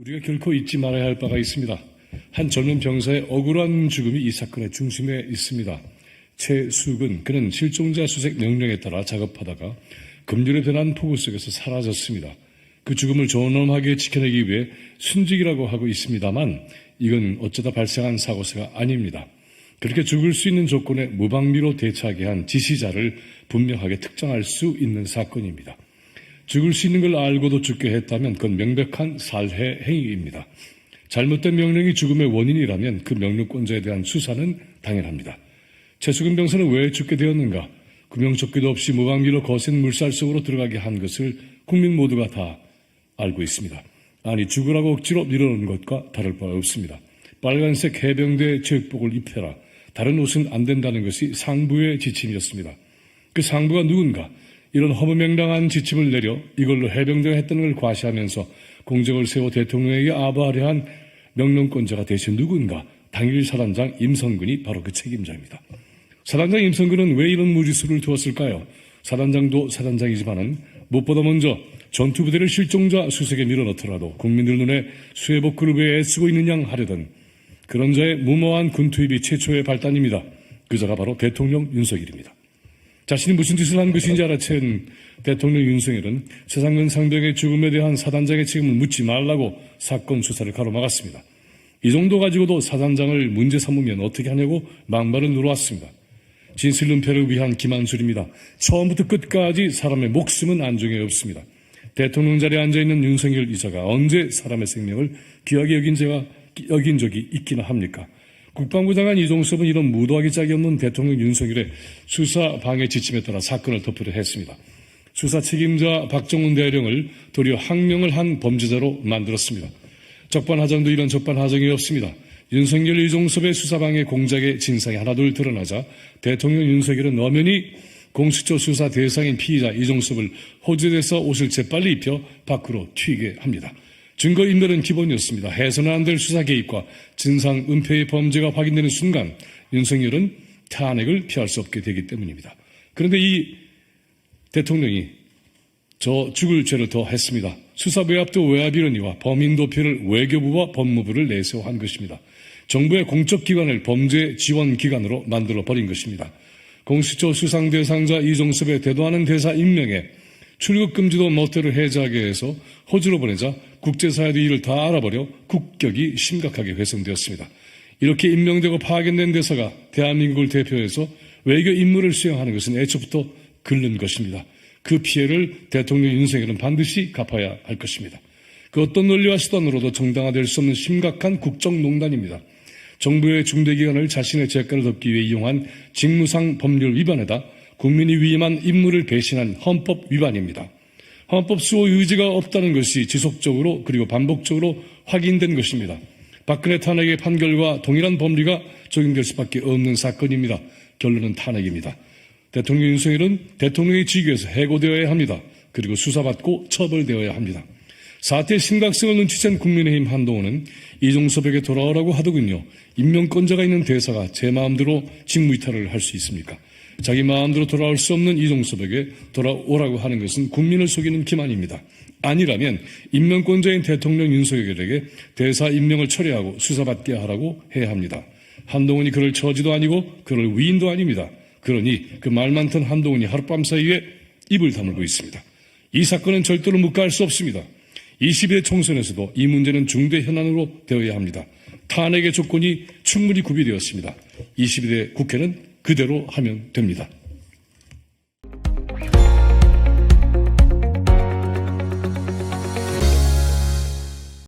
우리가 결코 잊지 말아야 할 바가 있습니다. 한 젊은 병사의 억울한 죽음이 이 사건의 중심에 있습니다. 최숙은 그는 실종자 수색 명령에 따라 작업하다가 금전에 변한 폭우 속에서 사라졌습니다. 그 죽음을 존엄하게 지켜내기 위해 순직이라고 하고 있습니다만 이건 어쩌다 발생한 사고가 아닙니다. 그렇게 죽을 수 있는 조건에 무방비로 대처하게 한 지시자를 분명하게 특정할 수 있는 사건입니다. 죽을 수 있는 걸 알고도 죽게 했다면 그건 명백한 살해 행위입니다. 잘못된 명령이 죽음의 원인이라면 그 명령권자에 대한 수사는 당연합니다. 최숙은 병사는 왜 죽게 되었는가? 구명조끼도 없이 무방비로 거센 물살 속으로 들어가게 한 것을 국민 모두가 다 알고 있습니다. 아니, 죽으라고 억지로 밀어넣은 것과 다를 바 없습니다. 빨간색 해병대 체육복을 입혀라. 다른 옷은 안 된다는 것이 상부의 지침이었습니다. 그 상부가 누군가? 이런 허무맹랑한 지침을 내려 이걸로 해병대가 했다는 걸 과시하면서 공적을 세워 대통령에게 아부하려 한 명령권자가 대체 누군가? 당일 사단장 임성근이 바로 그 책임자입니다. 사단장 임성근은 왜 이런 무리수를 두었을까요? 사단장도 사단장이지만은 무엇보다 먼저 전투부대를 실종자 수색에 밀어넣더라도 국민들 눈에 수해복 그룹에 애쓰고 있는 양 하려던 그런 자의 무모한 군투입이 최초의 발단입니다. 그자가 바로 대통령 윤석열입니다. 자신이 무슨 짓을 한 것인지 알아챈 대통령 윤석열은 최상근 상병의 죽음에 대한 사단장의 책임을 묻지 말라고 사건 수사를 가로막았습니다. 이 정도 가지고도 사단장을 문제 삼으면 어떻게 하냐고 막말을 늘어왔습니다. 진실은폐를 위한 기만술입니다. 처음부터 끝까지 사람의 목숨은 안중에 없습니다. 대통령 자리에 앉아있는 윤석열 이사가 언제 사람의 생명을 귀하게 여긴 적이 있기나 합니까? 국방부 장관 이종섭은 이런 무도하기 짝이 없는 대통령 윤석열의 수사 방해 지침에 따라 사건을 덮으려 했습니다. 수사 책임자 박정훈 대령을 도리어 항명을 한 범죄자로 만들었습니다. 적반하장도 이런 적반하장이 없습니다. 윤석열 이종섭의 수사 방해 공작의 진상이 하나둘 드러나자 대통령 윤석열은 엄연히 공수처 수사 대상인 피의자 이종섭을 호재돼서 옷을 재빨리 입혀 밖으로 튀게 합니다. 증거인멸은 기본이었습니다. 해서는 안 될 수사 개입과 진상 은폐의 범죄가 확인되는 순간 윤석열은 탄핵을 피할 수 없게 되기 때문입니다. 그런데 이 대통령이 저 죽을 죄를 더 했습니다. 수사 외압도 외압이러니와 범인 도피를 외교부와 법무부를 내세워 한 것입니다. 정부의 공적 기관을 범죄 지원 기관으로 만들어 버린 것입니다. 공수처 수상 대상자 이종섭의 대도하는 대사 임명에 출국 금지도 멋대로 해제하게 해서 호주로 보내자 국제사회도 이를 다 알아버려 국격이 심각하게 훼손되었습니다. 이렇게 임명되고 파견된 대사가 대한민국을 대표해서 외교 임무를 수행하는 것은 애초부터 글른 것입니다. 그 피해를 대통령 윤석열은 반드시 갚아야 할 것입니다. 그 어떤 논리와 수단으로도 정당화될 수 없는 심각한 국정농단입니다. 정부의 중대기관을 자신의 재가를 덮기 위해 이용한 직무상 법률 위반에다 국민이 위임한 임무를 배신한 헌법 위반입니다. 헌법 수호 의지가 없다는 것이 지속적으로 그리고 반복적으로 확인된 것입니다. 박근혜 탄핵의 판결과 동일한 법리가 적용될 수밖에 없는 사건입니다. 결론은 탄핵입니다. 대통령 윤석열은 대통령의 직위에서 해고되어야 합니다. 그리고 수사받고 처벌되어야 합니다. 사태의 심각성을 눈치챈 국민의힘 한동훈은 이종섭에게 돌아오라고 하더군요. 임명권자가 있는 대사가 제 마음대로 직무이탈을 할 수 있습니까? 자기 마음대로 돌아올 수 없는 이종섭에게 돌아오라고 하는 것은 국민을 속이는 기만입니다. 아니라면 임명권자인 대통령 윤석열에게 대사 임명을 철회하고 수사받게 하라고 해야 합니다. 한동훈이 그럴 처지도 아니고 그럴 위인도 아닙니다. 그러니 그 말 많던 한동훈이 하룻밤 사이에 입을 다물고 있습니다. 이 사건은 절대로 묵과할 수 없습니다. 22대 총선에서도 이 문제는 중대 현안으로 되어야 합니다. 탄핵의 조건이 충분히 구비되었습니다. 22대 국회는 그대로 하면 됩니다.